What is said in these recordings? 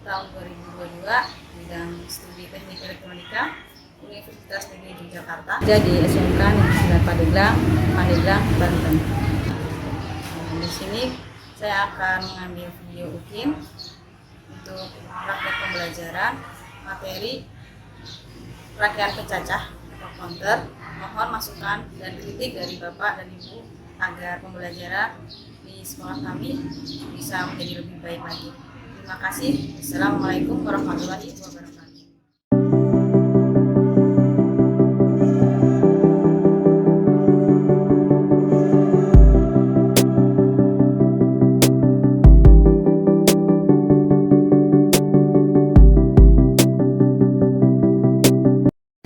tahun 2022 bidang studi teknik elektronika Universitas Negeri Yogyakarta. Jadi SMK Negeri Pandeglang, Banten. Di sini saya akan mengambil video UKIM untuk praktek pembelajaran materi rangkaian pencacah atau counter. Mohon masukan dan kritik dari Bapak dan Ibu agar pembelajaran di sekolah kami bisa menjadi lebih baik lagi. Terima kasih. Assalamualaikum warahmatullahi wabarakatuh.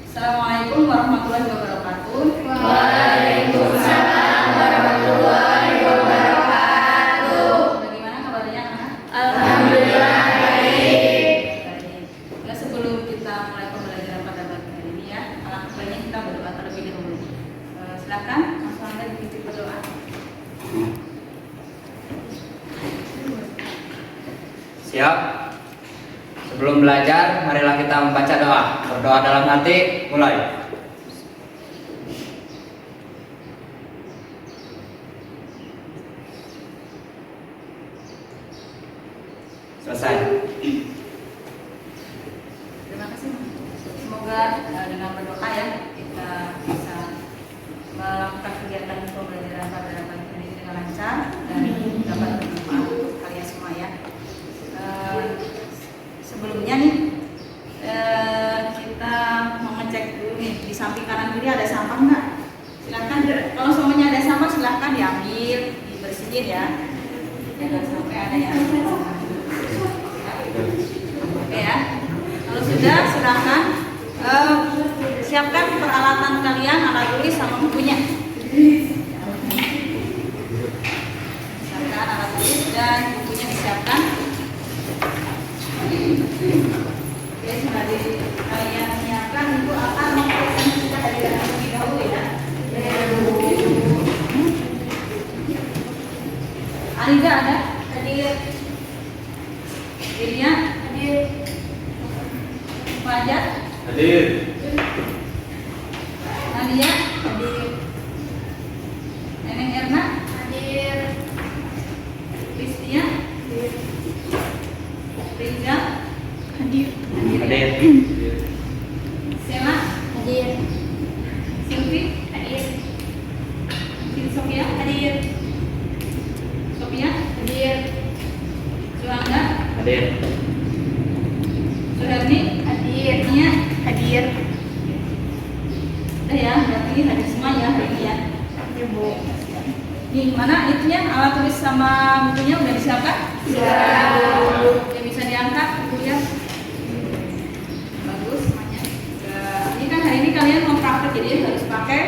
Assalamualaikum warahmatullahi wabarakatuh. Waalaikumsalam warahmatullahi wabarakatuh. Bagaimana kabarnya, anak? Alhamdulillah baik. Baik. Nah, sebelum kita mulai pembelajaran pada pagi hari ini ya, alangkah baiknya kita berdoa terlebih dahulu. Silakan, Mas Wanda dipimpin berdoa. Siap. Sebelum belajar, marilah kita membaca doa. Berdoa dalam hati, mulai. Selesai. Terima kasih. Semoga dengan berdoa ya kita bisa melakukan kegiatan pembelajaran pada pagi hari ini dengan lancar dan dapat bermanfaat untuk kalian semua ya. Sebelumnya nih kita mau ngecek dulu nih di samping kanan kiri ada sampah nggak? Silakan. Kalau semuanya ada sampah silahkan diambil, dibersihin ya. Jangan sampai ada yang oke ya. Kalau sudah silakan siapkan peralatan kalian, alat tulis sama bukunya. Siapkan alat tulis dan bukunya disiapkan. Oke, sudah kalian siapkan, Ibu akan mempresentasikan dari terlebih dahulu ya. Alida ada? Hadir. Dirinya? Hadir. Fajar? Hadir. Nadia? Hadir. Neneng Erna? Hadir. Kristia? Hadir. Rizal? Hadir. Hadir. Sela? Hadir. Silvi? Hadir. Sofia? Hadir. Sofia? Hadir. Suhangga? Hadir. Suherni? Hadir. Nia? Hadir. Udah ya, berarti hadir semua ya hari ini ya. Ya Bu. Nih, mana itunya alat tulis sama bukunya udah disiapkan? Sudah. Yang bisa diangkat Bu ya. Bagus semuanya. Ini kan hari ini kalian mau praktek jadi harus pakai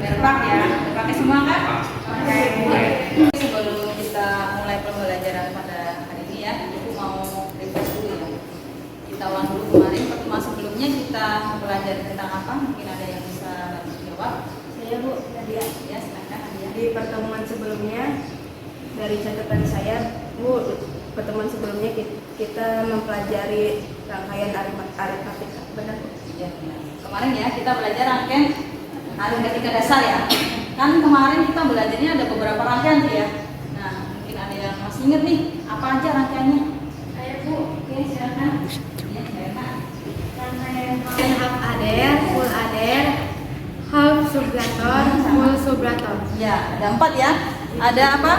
berpak ya. Pakai semua kan? Pakai. Sebelum kita mulai pembelajaran pada hari ini ya, aku mau refresh dulu ya. Kita ulang dulu kemarin pertemuan sebelumnya kita belajar tentang apa? Mungkin ada yang bisa jawab. Saya Bu Nadia. Ya, silakan Nadia. Di pertemuan sebelumnya dari catatan saya, Bu, pertemuan sebelumnya kita mempelajari rangkaian aritmatika, benar Bu? Ya, benar. Kemarin ya kita belajar rangkaian aritmatika dasar ya. Kan kemarin kita belajarnya ada beberapa rangkaian tuh ya. Nah, mungkin ada yang masih ingat nih apa aja rangkaiannya? Saya Bu. Oke, silakan. Ya, silakan. Rangkaian half adder, full adder, half subtrator, full subtrator. Ya, ada 4 ya. Ada apa?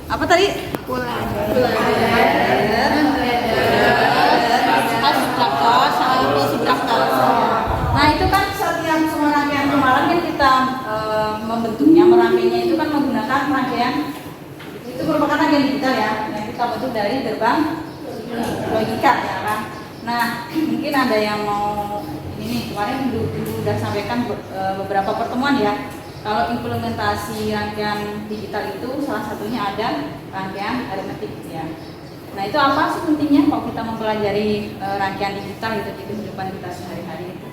Apa tadi? Full adder. Half subtractor sama full subtractor. Nah, itu kan setiap semua rangkaian kemarin kan kita membentuknya, merangkainya itu kan menggunakan rangkaian itu merupakan rangkaian digital ya, yang kita bentuk dari gerbang logika ya kan. Nah, mungkin ada yang mau ini nih, kemarin udah sampaikan beberapa pertemuan ya. Kalau implementasi rangkaian digital itu salah satunya ada rangkaian aritmetik ya. Nah, itu apa sih pentingnya kalau kita mempelajari rangkaian digital itu di kehidupan kita sehari-hari itu?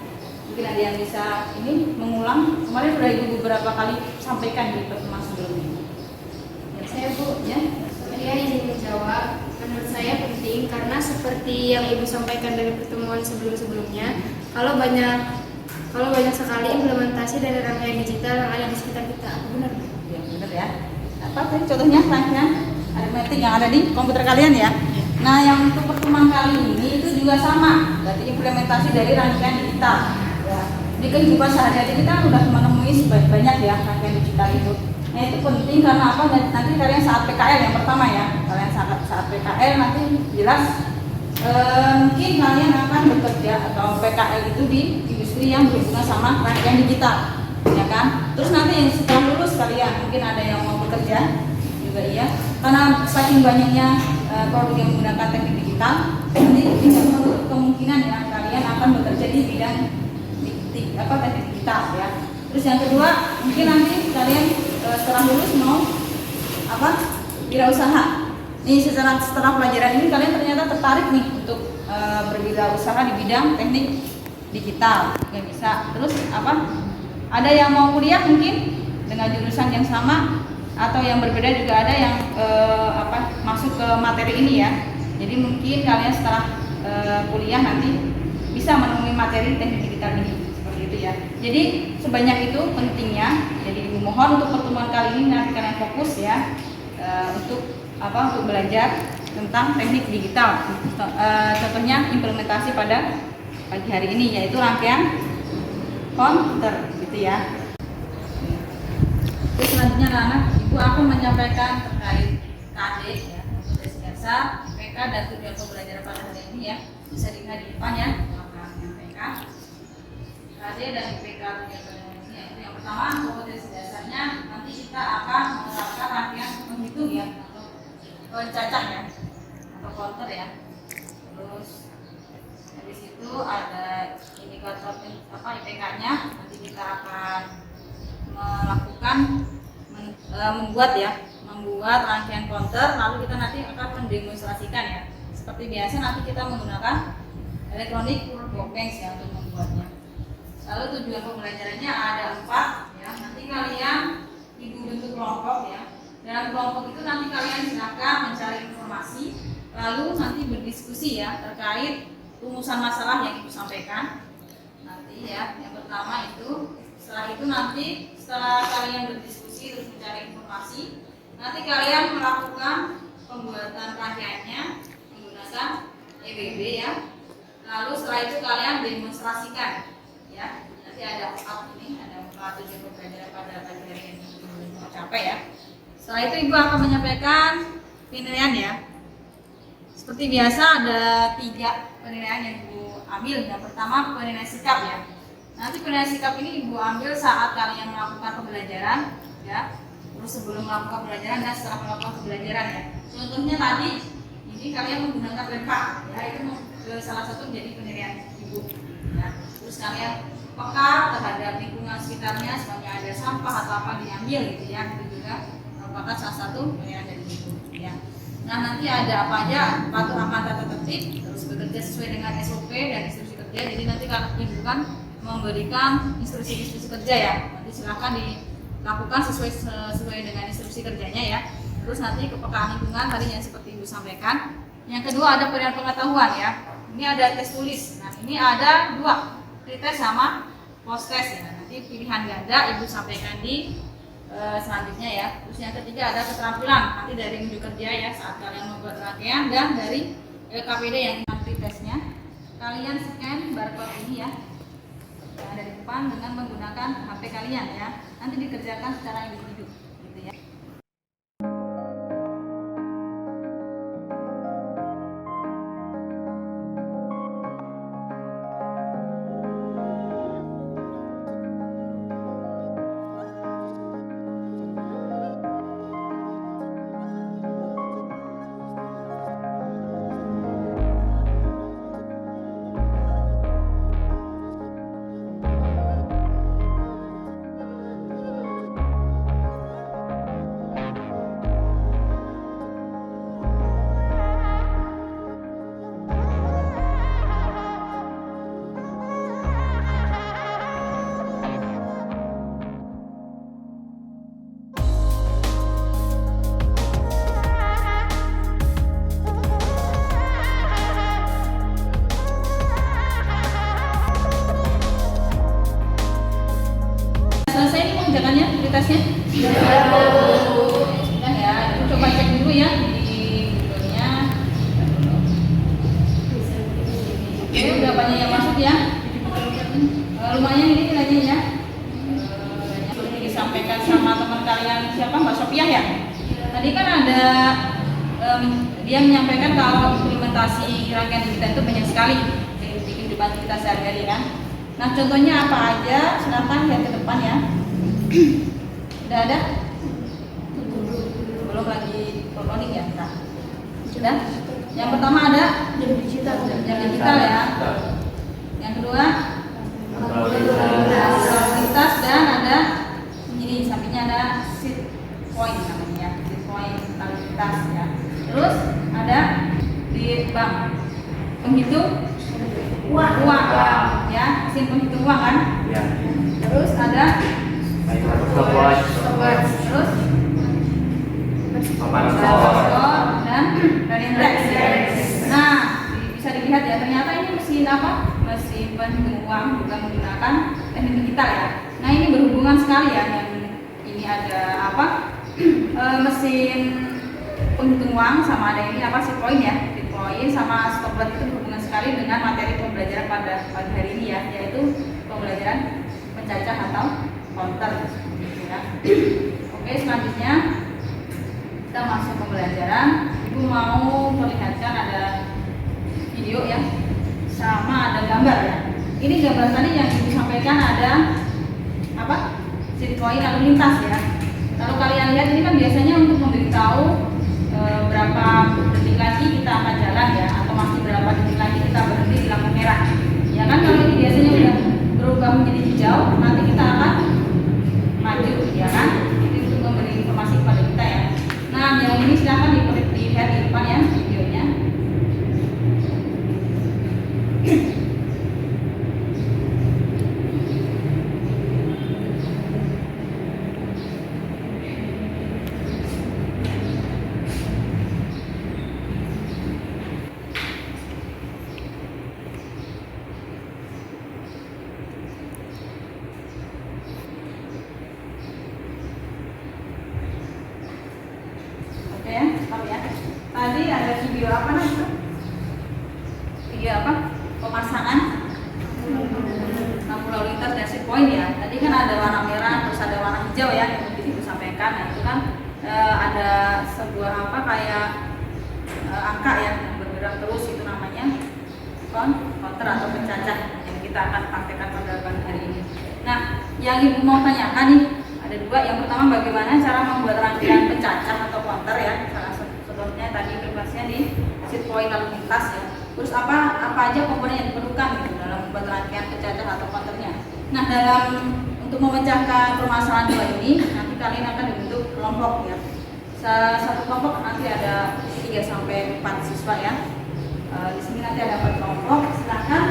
Mungkin ada yang bisa ini mengulang. Kemarin sudah Ibu beberapa kali sampaikan di pertemuan sebelumnya. Ya, Saya Bu, ya. saya ingin menjawab. Menurut saya penting karena seperti yang Ibu sampaikan dari pertemuan sebelum-sebelumnya, kalau banyak sekali implementasi dari rangkaian digital yang ada di sekitar kita. Benar? Ya, benar ya. Apa tadi contohnya rangkaian aritmetik yang ada di komputer kalian ya? Nah, yang untuk pertemuan kali ini itu juga sama, berarti implementasi dari rangkaian digital. Ya. Di kehidupan sehari-hari kita udah menemui banyak ya rangkaian digital itu. Nah, itu penting karena apa? Nanti kalian saat PKL yang pertama ya, kalian saat PKL nanti jelas mungkin kalian akan bekerja atau PKL itu di industri yang berhubungan sama rangkaian digital, ya kan? Terus nanti yang setelah lulus kalian mungkin ada yang mau bekerja juga ya, karena saking banyaknya produk yang menggunakan teknik digital, nanti tidak menutup kemungkinan ya kalian akan bekerja di bidang teknik digital ya. Terus yang kedua mungkin nanti kalian setelah lulus mau wirausaha. Nih setelah pelajaran ini kalian ternyata tertarik nih untuk berwirausaha di bidang teknik digital, nggak bisa. Terus ada yang mau kuliah mungkin dengan jurusan yang sama atau yang berbeda juga ada yang masuk ke materi ini ya. Jadi mungkin kalian setelah kuliah nanti bisa menemui materi teknik digital ini seperti itu ya. Jadi sebanyak itu pentingnya. Jadi mohon untuk pertemuan kali ini nanti kalian fokus ya untuk belajar tentang teknik digital. Contohnya implementasi pada pagi hari ini yaitu rangkaian komputer gitu ya. Terus selanjutnya anak Ibu akan menyampaikan terkait KD ya, kompetensi dasar, IPK dan tujuan pembelajaran pada hari ini ya. Bisa dilihat di depan ya, akan menyampaikan KD dan IPK tujuan pembelajaran ini. Yaitu yang pertama kompetensi dasarnya nanti kita akan menerapkan rangkaian menghitung ya, pencacah ya, atau counter ya. Terus habis itu ada indikator IPK-nya. Nanti kita akan melakukan membuat rangkaian counter, lalu kita nanti akan mendemonstrasikan ya. Seperti biasa nanti kita menggunakan elektronik workbench ya untuk membuatnya. Lalu tujuan pembelajarannya ada 4 ya. Nanti kalian Ibu bentuk kelompok ya. Dalam kelompok itu nanti kalian silakan mencari informasi, lalu nanti berdiskusi ya terkait rumusan masalah yang Ibu sampaikan. Nanti ya, yang pertama itu, setelah itu nanti setelah kalian berdiskusi terus mencari informasi, nanti kalian melakukan pembuatan rangkaiannya menggunakan EBB ya. Lalu setelah itu kalian demonstrasikan ya. Nanti ada 4 tujuan pembelajaran pada pagi hari ini belum tercapai ya. Setelah itu Ibu akan menyampaikan penilaian ya. Seperti biasa ada 3 penilaian yang Ibu ambil. Yang pertama penilaian sikap ya. Nanti penilaian sikap ini Ibu ambil saat kalian melakukan pembelajaran ya. Terus sebelum melakukan pembelajaran dan setelah melakukan pembelajaran ya. Contohnya tadi ini kalian menggunakan rempah ya, itu salah satu jadi penilaian Ibu ya. Terus kalian peka terhadap lingkungan sekitarnya, sebagai ada sampah atau apa diambil gitu ya. Itu juga merupakan salah satu penilaian dari Ibu ya. Nah, nanti ada apa aja, patuh akan tata tertib, terus bekerja sesuai dengan SOP dan instruksi kerja. Jadi nanti kan Ibu kan memberikan instruksi kerja ya. Nanti silakan dilakukan sesuai dengan instruksi kerjanya ya. Terus nanti kepekaan lingkungan tadi yang seperti Ibu sampaikan. Yang kedua ada penilaian pengetahuan ya. Ini ada tes tulis. Nah, ini ada 2, pretest sama post test ya. Nanti pilihan ganda Ibu sampaikan di selanjutnya ya. Terus yang ketiga ada keterampilan nanti dari unjuk kerja ya saat kalian membuat rangkaian, dan dari LKPD yang nanti tesnya kalian scan barcode ini ya yang ada di depan dengan menggunakan HP kalian ya. Nanti dikerjakan secara individu gitu ya. banyak yang masuk ya. Lumayan ini nilainya ya. Seperti disampaikan sama teman kalian siapa, Mbak Sofiah ya. Tadi kan ada dia menyampaikan kalau implementasi rangkaian digital itu banyak sekali di kehidupan kita sehari-hari kan. Nah contohnya apa aja? Silakan lihat ke depan ya. Udah ada? Belum lagi coding ya? Nah, sudah. Yang pertama ada jam digital ya. Yang kedua lintas dan ada ini sampingnya ada seat point namanya, seat point lalu lintas ya. Terus ada di bank penghitung uang ya, mesin penghitung uang kan. Ya. Terus ada stopwatch, terus papan skor dan indeks. Nah, bisa dilihat ya, ternyata ini mesin apa? Mesin penghitung uang juga menggunakan teknik digital ya. Nah, ini berhubungan sekali ya, yang ini ada apa? Mesin penghitung uang sama ada ini apa? Seat point ya. Seat point sama stopwatch itu berhubungan sekali dengan materi pembelajaran pada pagi hari ini ya, yaitu pembelajaran pencacah atau counter gitu ya. Oke, selanjutnya kita masuk pembelajaran. Ibu mau perlihatkan ada video ya, sama ada gambar ya. Ini gambar tadi yang ibu sampaikan ada apa? Seat point lalu lintas ya. Kalau kalian lihat ini kan biasanya untuk memberitahu berapa detik lagi kita akan jalan ya, atau masih berapa detik lagi kita berhenti di lampu merah. Ya kan kalau ini biasanya udah berubah menjadi hijau, nanti kita akan maju ya kan. Itu untuk memberi informasi kepada kita ya. Nah, yang ini silakan dilihat di depan ya videonya. Oke ya, stop ya. Tadi ada video apa namanya? Video apa? Pemasangan lampu lalu lintas dan seat point ya. Tadi kan ada warna merah, terus ada warna hijau ya yang tadi ibu sampaikan. Nah itu kan ada sebuah apa kayak angka ya yang bergerak terus, itu namanya counter atau pencacah yang kita akan praktekkan pada pagi hari ini. Nah, yang ibu mau tanyakan nih ada dua. Yang pertama, bagaimana cara membuat rangkaian pencacah atau counter ya. Salah satunya tadi implementasinya di seat point lalu lintas ya. Terus apa aja komponen yang diperlukan gitu dalam membuat rangkaian pencacah atau counternya. Nah, dalam untuk memecahkan permasalahan dua ini, nanti kalian akan dibentuk kelompok ya. Satu kelompok nanti ada 3 sampai 4 siswa ya. Di sini nanti ada 4 kelompok. Silakan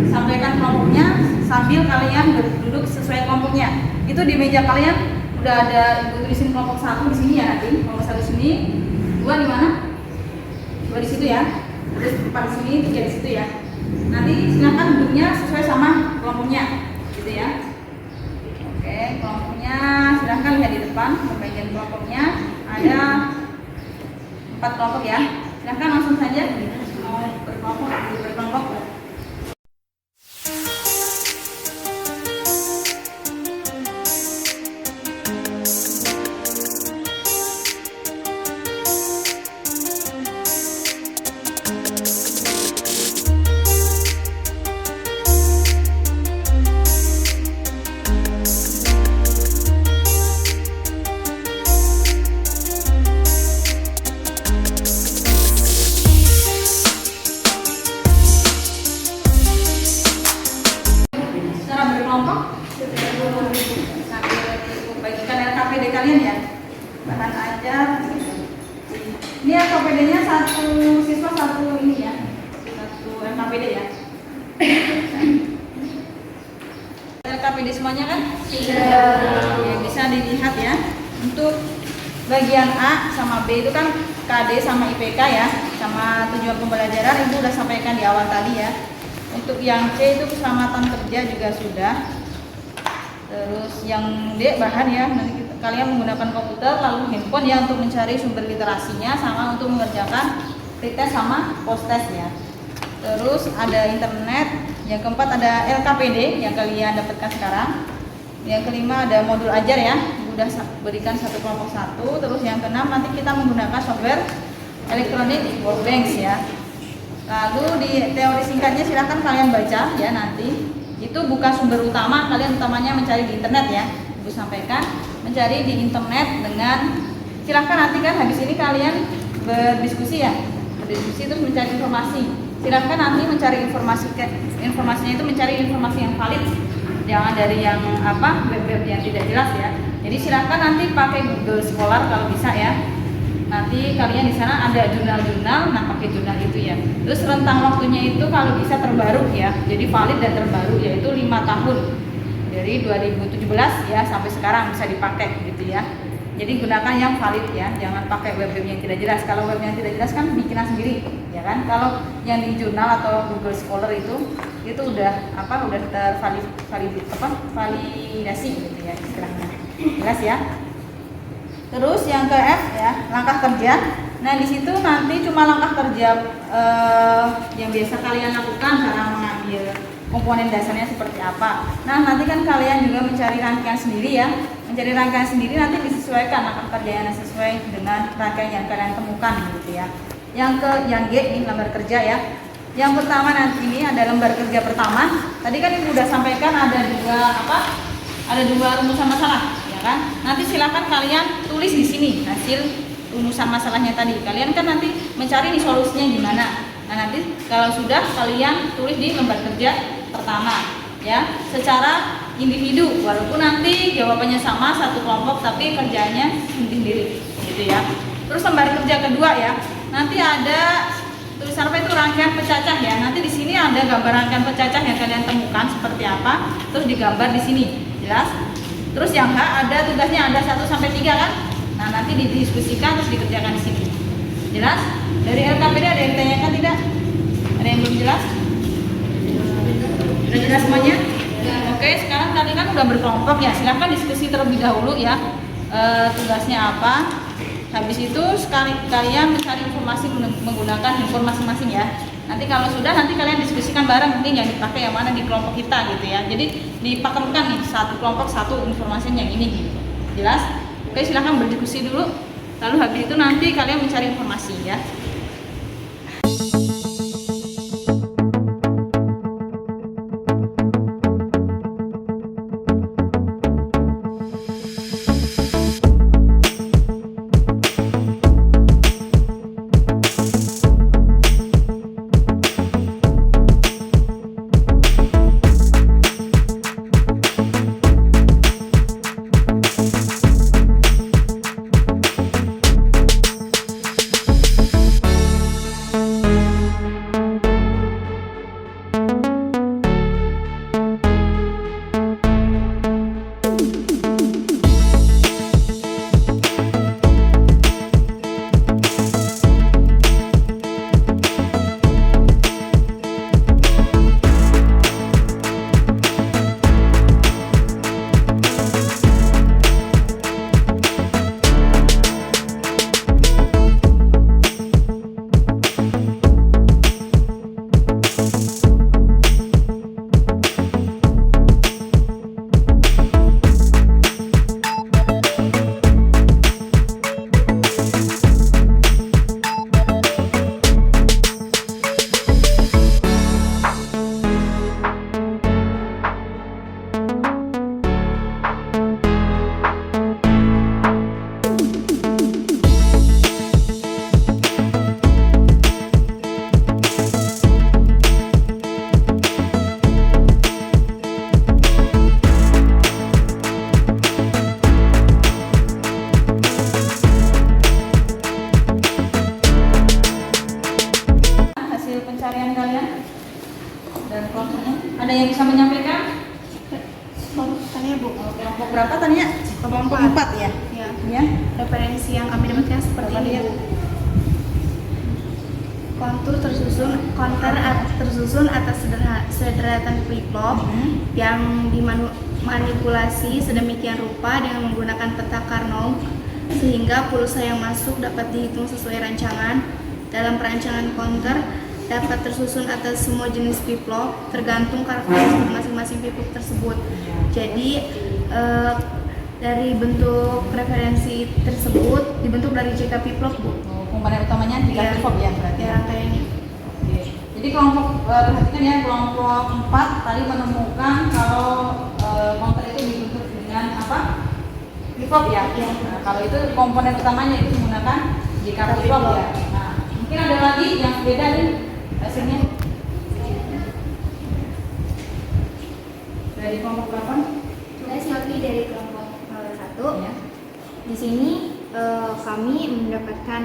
sampaikan kelompoknya sambil kalian duduk sesuai kelompoknya. Itu di meja kalian udah ada ibu tulisin kelompok 1 di sini ya nanti. Kelompok 1 di sini, 2 di mana? 2 di situ ya. Terus 4 di sini, 3 di situ ya. Nanti silakan duduknya sesuai sama kelompoknya, gitu ya. Oke, kelompoknya silahkan lihat di depan. Pembagian kelompoknya ada 4 kelompok ya. Silahkan langsung saja mau berkelompok. Bagikan LKPD kalian ya, bahan ajar. Ini LKPD-nya satu siswa satu ini ya, satu LKPD ya. LKPD semuanya kan? Iya. Ya, bisa dilihat ya. Untuk bagian A sama B itu kan KD sama IPK ya, sama tujuan pembelajaran ibu udah sampaikan di awal tadi ya. Untuk yang C itu keselamatan kerja juga sudah. Terus yang D bahan ya, nanti kalian menggunakan komputer lalu handphone ya untuk mencari sumber literasinya sama untuk mengerjakan pretest sama post test ya. terus ada internet, yang keempat ada LKPD yang kalian dapatkan sekarang, yang kelima ada modul ajar ya, udah berikan satu kelompok satu, terus yang keenam nanti kita menggunakan software elektronik Workbench ya. Lalu di teori singkatnya silahkan kalian baca ya nanti. Itu bukan sumber utama, kalian utamanya mencari di internet ya. Ibu sampaikan mencari di internet dengan silahkan nanti kan habis ini kalian berdiskusi ya, berdiskusi terus mencari informasi. Silahkan nanti mencari informasinya itu mencari informasi yang valid, jangan dari yang web-web yang tidak jelas ya. Jadi silahkan nanti pakai Google Scholar kalau bisa ya. Nanti kalian di sana ada jurnal-jurnal, nah pakai jurnal itu ya. Terus rentang waktunya itu kalau bisa terbaru ya, jadi valid dan terbaru yaitu 5 tahun dari 2017 ya sampai sekarang bisa dipakai gitu ya. Jadi gunakan yang valid ya, jangan pakai web-web yang tidak jelas. Kalau web yang tidak jelas kan bikinan sendiri ya kan. Kalau yang di jurnal atau Google Scholar itu udah udah validasi gitu ya istilahnya. Jelas ya. Terus yang ke F ya, langkah kerja. Nah di situ nanti cuma langkah kerja yang biasa kalian lakukan, cara mengambil komponen dasarnya seperti apa. Nah nanti kan kalian juga mencari rangkaian sendiri ya, mencari rangkaian sendiri nanti disesuaikan langkah kerja yang sesuai dengan rangkaian yang kalian temukan gitu ya. Yang G ini lembar kerja ya. Yang pertama nanti ini ada lembar kerja pertama. Tadi kan ibu udah sampaikan ada dua rumusan masalah. Kan? Nanti silakan kalian tulis di sini hasil rumusan masalahnya tadi. Kalian kan nanti mencari nih solusinya gimana. Nah nanti kalau sudah kalian tulis di lembar kerja pertama ya, secara individu. Walaupun nanti jawabannya sama satu kelompok tapi kerjanya sendiri gitu ya. Terus lembar kerja kedua ya, nanti ada tulisan apa itu rangkaian pecacah ya. Nanti di sini ada gambar rangkaian pecacah yang kalian temukan seperti apa, terus digambar di sini. Jelas? Terus yang H ada tugasnya ada 1 sampai 3 kan? Nah, nanti didiskusikan terus dikerjakan di sini. Jelas? Dari LKPD ada yang ditanyakan tidak? Ada yang belum jelas? Sudah jelas semuanya? Oke, sekarang tadi kan udah berkelompok ya. Silahkan diskusi terlebih dahulu ya. Tugasnya apa? Habis itu kalian mencari informasi menggunakan handphone masing-masing ya. Nanti kalau sudah nanti kalian diskusikan bareng nanti yang dipakai yang mana di kelompok kita gitu ya. Jadi dipakemkan nih satu kelompok satu informasinya yang ini gitu. Jelas? Oke, silahkan berdiskusi dulu. Lalu habis itu nanti kalian mencari informasi ya. Ada yang bisa menyampaikan? Tanya Bu. Kelompok berapa tanya? Kelompok 4 ya? Ya. Ya. Referensi yang kami dapatkan seperti Apa ini dia? Bu. Kontur tersusun atas sederetan flip-flop yang dimanipulasi sedemikian rupa dengan menggunakan peta Carnot sehingga pulsa yang masuk dapat dihitung sesuai rancangan. Dalam perancangan kontur dapat tersusun atas semua jenis piplok tergantung karakteristik masing-masing piplok tersebut. Jadi dari bentuk referensi tersebut dibentuk dari jika piplok, Bu. Komponen utamanya jika Iya. piplok ya berarti. Ya, rangkaiannya. Oke. Jadi kelompok perhatikan ya, kelompok 4 tadi menemukan kalau counter itu dibentuk dengan apa? Piplok ya. Iya. Nah, kalau itu komponen utamanya itu menggunakan jika piplok ya. Nah, mungkin ada lagi yang beda nih hasilnya. Dari kelompok berapa? Saya Silvi dari kelompok 1. Ya. Di sini kami mendapatkan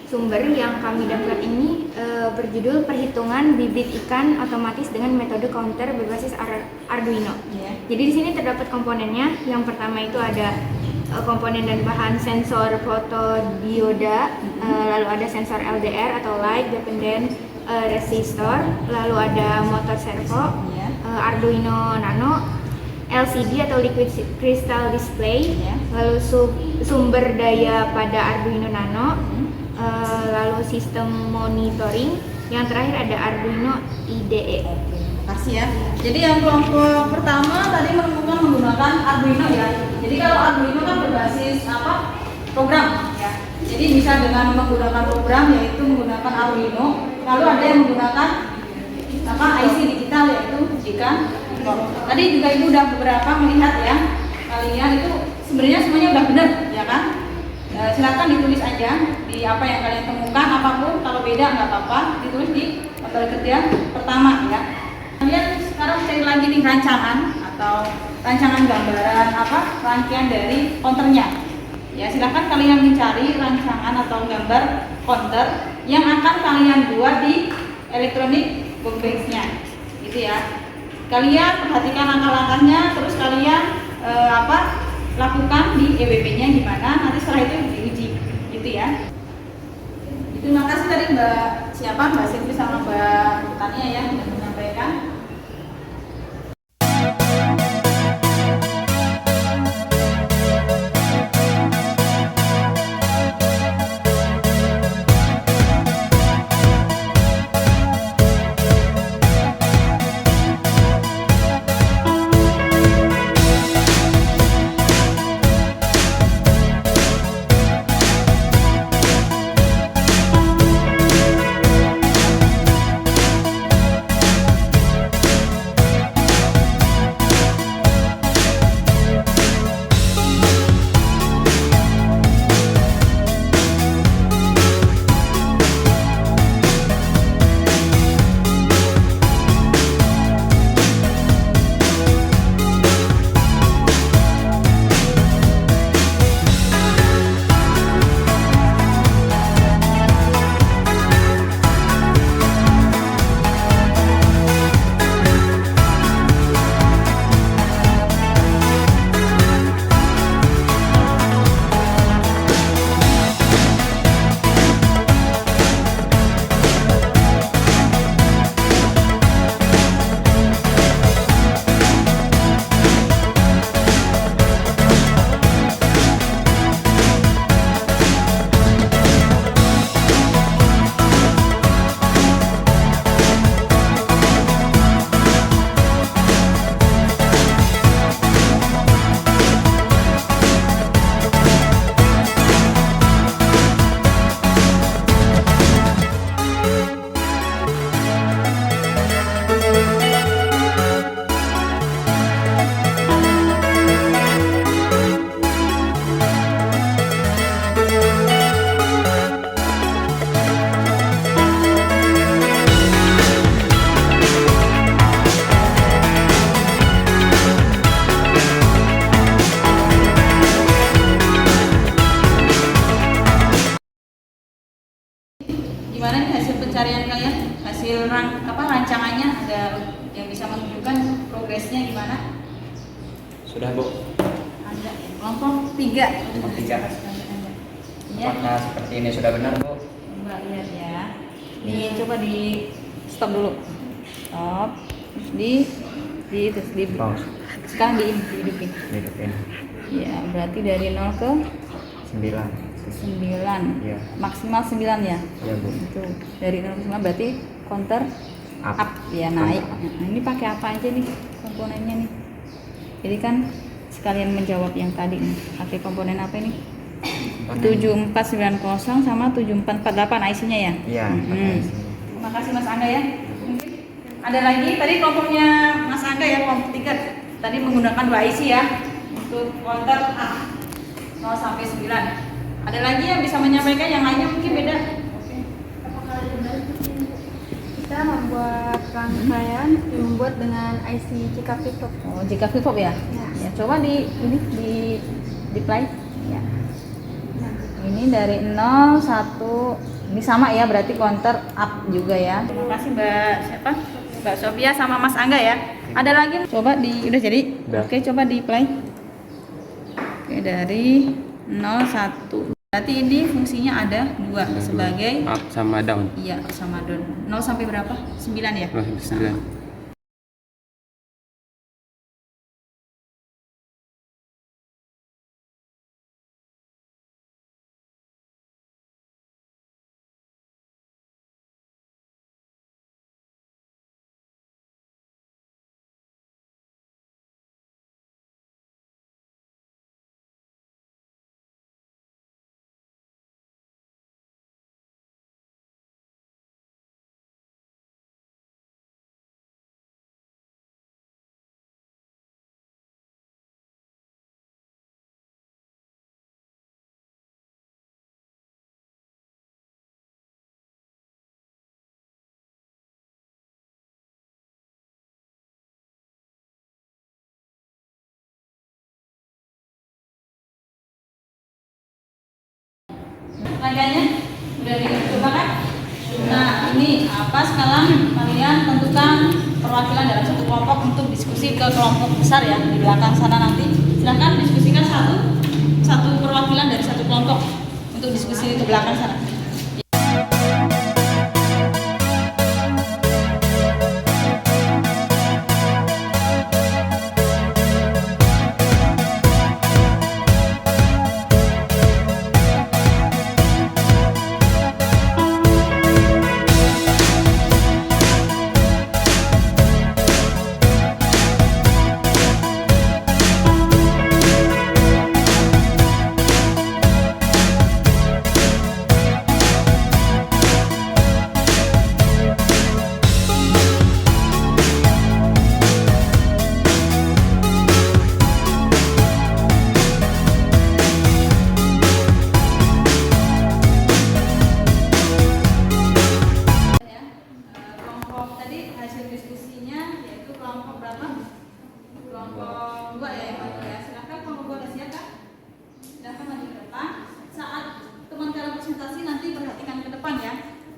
sumber yang kami dapat ini berjudul perhitungan bibit ikan otomatis dengan metode counter berbasis Arduino. Ya. Jadi di sini terdapat komponennya. Yang pertama itu ada komponen dan bahan sensor fotodioda, lalu ada sensor LDR atau light dependent resistor, lalu ada motor servo, Ya. Arduino Nano, LCD atau liquid crystal display, Ya. lalu sumber daya pada Arduino Nano, lalu sistem monitoring, yang terakhir ada Arduino IDE. Oke, makasih ya. Jadi yang kelompok pertama tadi menemukan menggunakan Arduino ya. Jadi kalau Arduino kan berbasis apa? Program ya. Jadi bisa dengan menggunakan program yaitu menggunakan Arduino. Lalu ada yang menggunakan apa? IC digital yaitu jika tadi juga Ibu udah beberapa melihat ya. Kalian itu sebenarnya semuanya udah benar ya kan? Silakan ditulis aja di apa yang kalian temukan, apapun kalau beda nggak apa-apa ditulis di tabel kerja pertama ya. Kalian sekarang cari lagi nih rancangan atau rancangan gambaran apa rangkaian dari counternya ya. Silakan kalian mencari rancangan atau gambar counter yang akan kalian buat di elektronik workbench-nya gitu ya. Kalian perhatikan langkah-langkahnya, terus kalian lakukan di EWP-nya gimana, nanti setelah itu diuji gitu ya. Terima kasih tadi Mbak Silvi sama Mbak Tania ya sudah menyampaikan. Gimana nih hasil pencarian kalian? Hasil rancangannya ada yang bisa menunjukkan progresnya gimana? Sudah, Bu. Ada ya. Kelompok 3. Kelompok 3. Iya. Apakah seperti ini sudah benar, Bu? Coba lihat ya. Coba di stop dulu. Stop. Terus terus di Pause. sekarang dihidupin. Hidupin. Ya, berarti dari 0 ke 9. 9. Iya. Maksimal 9 ya. Iya, Bu. Itu dari 0 ke 9 berarti counter Up. up ya, naik. Nah, ini pakai apa aja nih komponennya nih? Jadi kan sekalian menjawab yang tadi nih. Pakai komponen apa ini? 7490 sama 7448 IC-nya ya? Iya. Terima kasih Mas Angga ya. Mungkin ada lagi tadi kelompoknya Mas Angga ya, kelompok 3 tadi menggunakan 2 IC ya untuk counter A 0 sampai 9. Ada lagi yang bisa menyampaikan yang lainnya mungkin beda? Kita membuat rangkaian dibuat dengan IC Jika Pickup. Oh, jika flip flop ya? Ya. Ya, coba di ini di play. Ya. Ini dari 0 1 ini sama ya, berarti counter up juga ya. Terima kasih Mbak siapa? Mbak Sofia sama Mas Angga ya. Ada lagi? Coba udah jadi? Udah. Oke, coba di play. Oke, dari 0 1. Berarti ini fungsinya ada 2 sebagai up sama down. iya sama down. 0 sampai berapa? 9 ya? 0 sampai 9. Rangkaiannya udah dicoba kan? Nah, ini apa sekarang kalian tentukan perwakilan dalam satu kelompok untuk diskusi ke kelompok besar ya di belakang sana nanti. Silahkan diskusikan satu perwakilan dari satu kelompok untuk diskusi ke belakang sana. Kelompok tadi hasil diskusinya yaitu kelompok berapa? Kelompok 2 ya yang maju ya. Silakan kelompok 2 udah siap kan? Silakan maju ke depan. Saat teman kalian presentasi nanti perhatikan ke depan ya.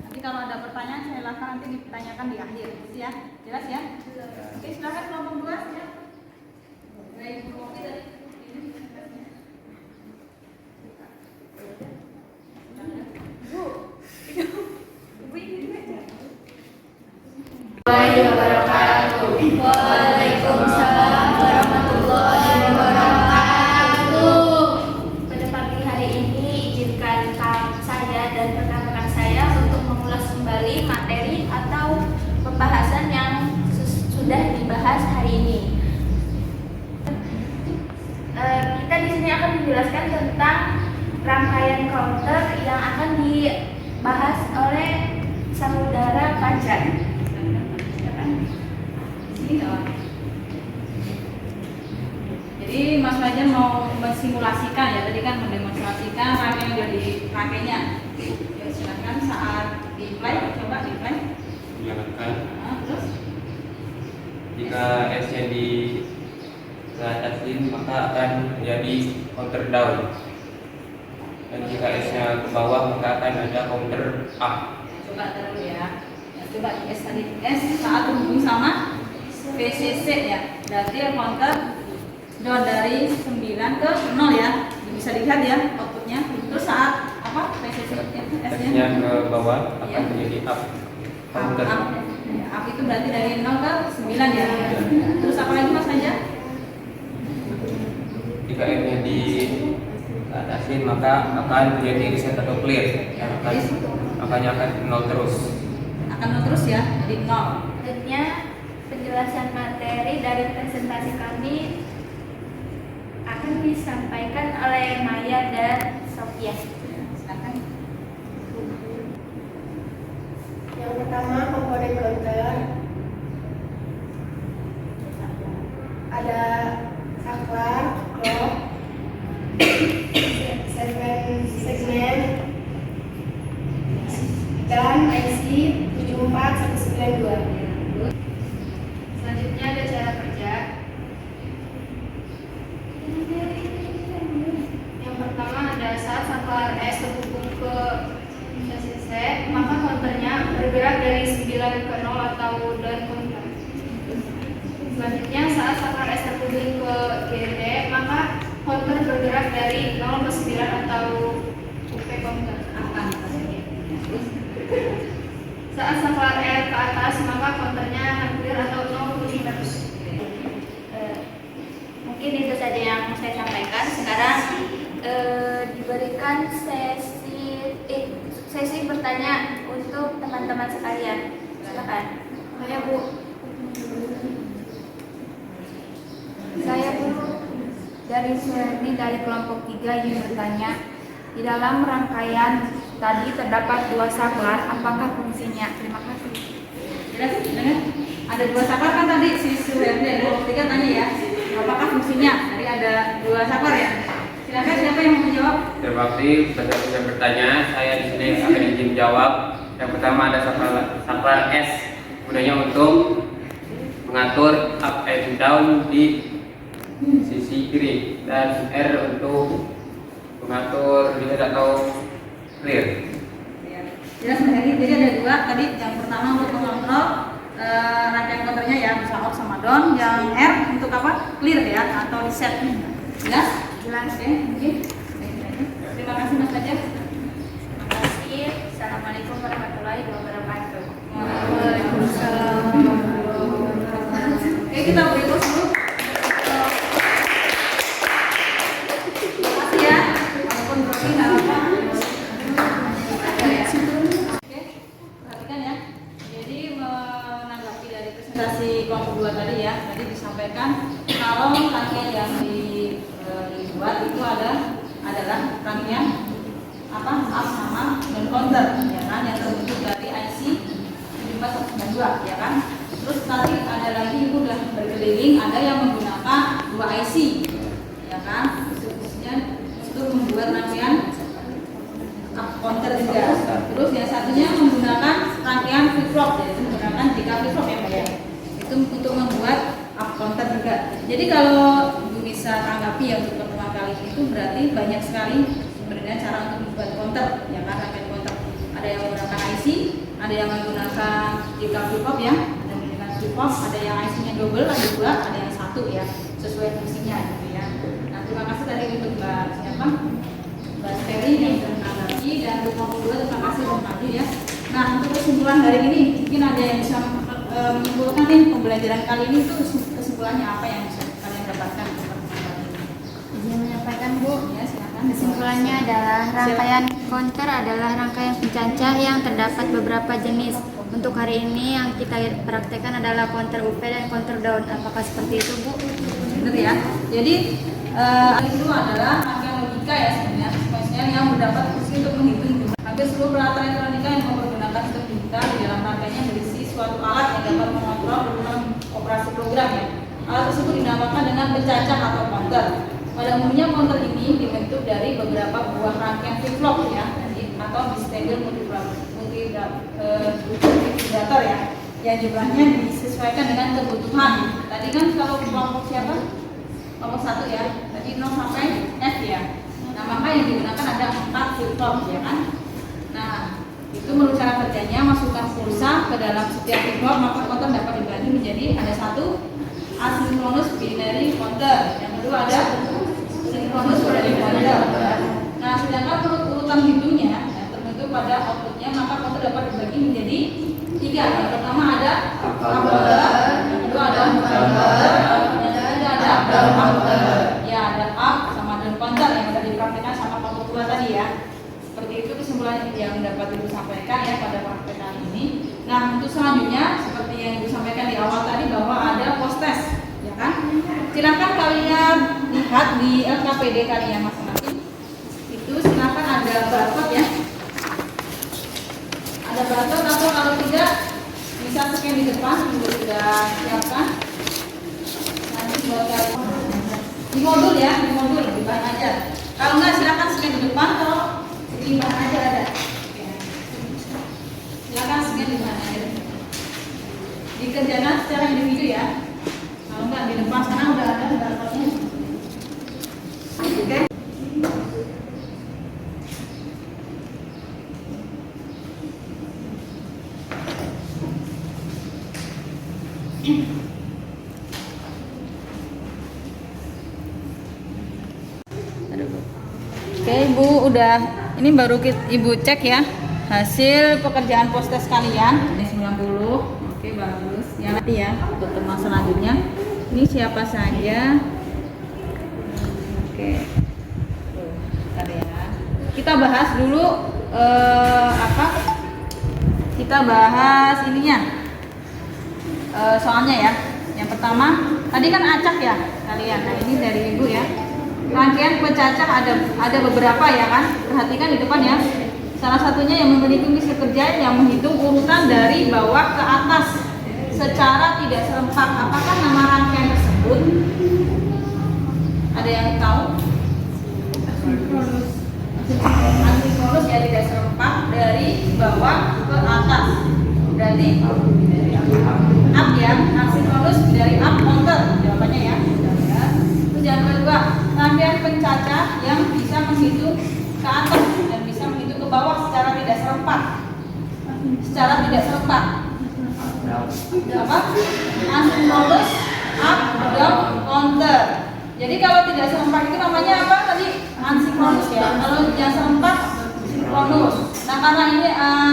Nanti kalau ada pertanyaan silakan nanti ditanyakan di akhir. Ya, jelas ya? Oke, silakan kelompok 2 siap. Baik, kopi tadi. Waalaikumsalam warahmatullahi wabarakatuh. Pada pagi hari ini izinkan saya dan rekan-rekan saya untuk mengulas kembali materi atau pembahasan yang sudah dibahas hari ini. Kita di sini akan menjelaskan tentang rangkaian counter yang akan dibahas oleh saudara Fajar. Jadi Mas Fajar mau mensimulasikan ya, tadi kan mendemonstrasikan rangkaian yang udah dirangkainya. Ya, silakan saat di play, coba di play. Silakan. Nah, terus Jika S-nya di atas maka akan menjadi counter down. Dan jika S-nya ke bawah maka akan ada counter up. coba dulu ya. Coba S tadi S saat berhubung sama PCC ya. Berarti ya counter down dari 9 ke 0 ya. Bisa dilihat ya outputnya. Terus saat apa PCC S-nya? S-nya ke bawah akan Iya. menjadi up. Up, Counter. up. Ya, up itu berarti dari 0 ke 9 ya. Terus apa lagi Mas Fajar? Jika M-nya di atasin maka akan menjadi reset atau clear. Makanya akan 0 terus. Akan nol terus ya, jadi 0. Selanjutnya penjelasan materi dari presentasi kami akan disampaikan oleh Maya dan Sofia. Silakan. Yang pertama komponen counter, ada saklar, clock, segmen, dan IC 74192. Selanjutnya ada cara kerja. Yang pertama ada saat saklar S terhubung ke sesi C, maka counternya bergerak dari 9 ke 0 atau down counter. Selanjutnya saat saklar S terhubung ke GD, maka counter bergerak dari 0 ke 9 atau UP counter. Saat saklar R ke atas, maka counternya akan clear atau 0 ke 100. Mungkin itu saja yang saya sampaikan. Sekarang diberikan sesi bertanya untuk teman-teman sekalian. Silakan. Saya Bu. Saya Bu dari Serni dari kelompok 3 ingin bertanya. Di dalam rangkaian tadi terdapat 2 saklar, apakah fungsinya? Terima kasih. Jelas, ada 2 saklar kan tadi si Suherdi dari kelompok 3 tanya ya, apakah fungsinya? Tadi ada 2 saklar ya. Silakan siapa yang mau menjawab? Terima kasih pada yang bertanya. Saya di sini akan izin jawab. Yang pertama ada saklar S, gunanya untuk mengatur up and down di sisi kiri, dan R untuk mengatur reset atau clear. Jelas Suherdi, jadi ada 2 tadi. Yang pertama untuk mengontrol rangkaian counternya ya, bisa off sama down. Yang R untuk apa? Clear ya, atau reset. Jelas? Jelas ya, mungkin. Terima kasih Mas Fajar. Terima kasih. Assalamualaikum warahmatullahi wabarakatuh. Waalaikumsalam. Oke, kita beri tos dulu. Terima kasih ya. Walaupun berarti nggak apa. Oke, perhatikan ya. Jadi menanggapi dari presentasi kelompok 2 tadi ya, tadi disampaikan kalau rangkaian yang dibuat itu adalah rangkaian apa? Up sama down counter ya kan, yang terbentuk dari IC 74192 ya kan. Terus tadi ada lagi itu udah berkeliling, ada yang menggunakan 2 IC ya kan, khususnya untuk membuat rangkaian up counter juga. Terus yang satunya menggunakan rangkaian flip flop, yaitu menggunakan 3 flip flop ya Pak ya. Itu untuk membuat up counter juga. Jadi kalau Ibu bisa tanggapi ya untuk pertemuan kali ini itu berarti banyak sekali sebenarnya cara untuk membuat counter ya kan, rangkaian counter. Ada yang menggunakan IC, ada yang menggunakan 3 flip flop ya, ada yang menggunakan flip flop, ada yang IC-nya double, ada 2, ada yang 1 ya, sesuai fungsinya gitu ya. Nah, terima kasih tadi untuk Mbak siapa? Mbak Ferry yang sudah menanggapi, dan untuk kelompok 2 terima kasih Mbak Fadli ya. Nah, untuk kesimpulan hari ini mungkin ada yang bisa menyimpulkan nih pembelajaran kali ini itu kesimpulannya apa yang bisa kalian dapatkan? Izin menyampaikan Bu. Ya, silakan. Kesimpulannya adalah rangkaian counter adalah rangkaian pencacah yang terdapat beberapa jenis. Untuk hari ini yang kita praktekkan adalah counter UP dan counter down. Apakah seperti itu Bu? Benar ya. Jadi itu adalah rangkaian logika ya sebenarnya, sequential yang mendapat fungsi untuk menghitung jumlah. Hampir seluruh peralatan elektronika yang mempergunakan sistem digital di dalam rangkaiannya berisi suatu alat yang dapat mengontrol berulang operasi program ya. Alat tersebut dinamakan dengan pencacah atau counter. Pada umumnya counter ini dibentuk dari beberapa buah rangkaian flip flop ya, atau disable multiplikator ya, yang jumlahnya disesuaikan dengan kebutuhan. Tadi kan kalau kelompok siapa? Kelompok 1 ya, tadi 0 sampai F ya. Nah, maka yang digunakan ada 4 flip flop ya kan. Nah, itu menurut cara kerjanya, masukkan pulsa ke dalam setiap flip flop, maka counter dapat dibagi menjadi ada 1 asynchronous binary counter, yang kedua ada synchronous binary counter. Nah, sedangkan menurut urutan hitungnya yang terbentuk pada outputnya, maka counter dapat dibagi menjadi 3. Yang pertama ada up counter, yang kedua ada counter, yang ketiga ada down counter. Ya, ada up sama down counter yang sudah dipraktikkan sama untuk selanjutnya seperti yang Ibu sampaikan di awal tadi bahwa ada post-test, ya kan? Silakan kalian lihat di LKPD kalian masing-masing. Itu silakan ada barcode ya. Ada barcode atau kalau tidak bisa scan di depan, Ibu sudah siapkan. Nanti buat kalian di modul ya, di modul di bahan ajar. Kalau enggak silakan scan di depan, kalau di bahan ajar ada. Silakan scan di bahan ajar. Dikerjakan secara individu ya. Kalau enggak di depan sana udah ada barcode-nya. Oke. Oke Ibu, udah ini baru Ibu cek ya hasil pekerjaan post-test kalian. Ini 90. Oke bagus. Ya nanti ya untuk teman selanjutnya. Ini siapa saja? Oke. Bentar ya. Kita bahas dulu Kita bahas ininya. Soalnya ya. Yang pertama, tadi kan acak ya kalian. Nah, ini dari Ibu ya. Rangkaian pecacah ada beberapa ya kan. Perhatikan di depan ya. Salah satunya yang memiliki misi kerja yang menghitung urutan dari bawah ke atas secara tidak serempak. Apakah nama rangkaian tersebut? Ada yang tahu? Asinkronus ya, tidak serempak dari bawah ke atas. Berarti up ya, asinkronus dari up counter jawabannya ya. Terus yang kedua, rangkaian pencacah yang bisa menghitung ke atas dan bisa menghitung ke bawah secara tidak serempak. Secara tidak serempak. Apa? Asinkronus up down counter. Jadi kalau tidak serempak itu namanya apa tadi? Asinkronus ya. Kalau yang serempak sinkronus. Nah karena ini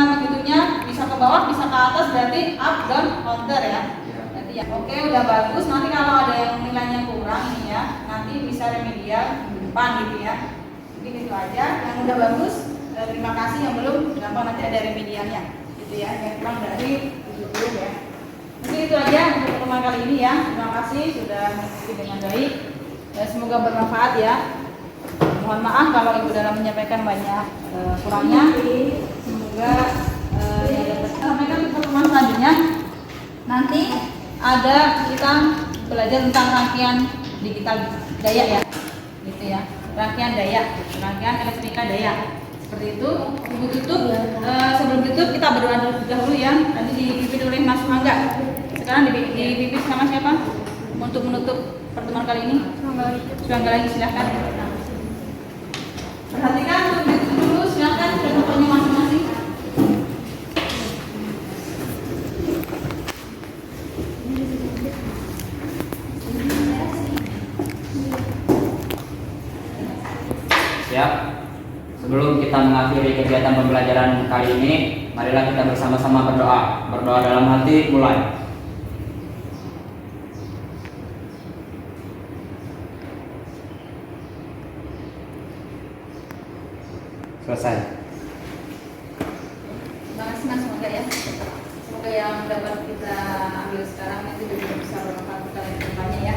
menghitungnya bisa ke bawah, bisa ke atas, berarti up down counter ya. Berarti ya. Oke, udah bagus. Nanti kalau ada yang nilainya kurang ini ya, nanti bisa remedial di depan gitu ya. Mungkin itu aja. Yang udah bagus, terima kasih. Yang belum, gampang nanti ada remedialnya. Gitu ya. Yang kurang dari 70 ya. Mungkin itu aja untuk pertemuan kali ini ya. Terima kasih sudah mengikuti dengan baik. Ya, semoga bermanfaat ya. Mohon maaf kalau Ibu dalam menyampaikan banyak kurangnya. Semoga yang dapat sampaikan di pertemuan selanjutnya. Nanti ada kita belajar tentang rangkaian digital daya ya, gitu ya. Rangkaian daya, rangkaian elektronika daya. Seperti itu. Ibu tutup. Sebelum tutup kita berdoa dahulu ya. Nanti dipimpin oleh Mas Mangga. Sekarang dipimpin sama siapa? Untuk menutup pertemuan kali ini. Semoga lagi silahkan. Perhatikan untuk itu dulu, silahkan ke tempatnya masing-masing. Siap. Sebelum kita mengakhiri kegiatan pembelajaran kali ini, marilah kita bersama-sama berdoa. Berdoa dalam hati, mulai. Selesai. Terima kasih Mas, semoga ya. Semoga yang dapat kita ambil sekarang itu juga bisa bermanfaat kita ke depannya ya.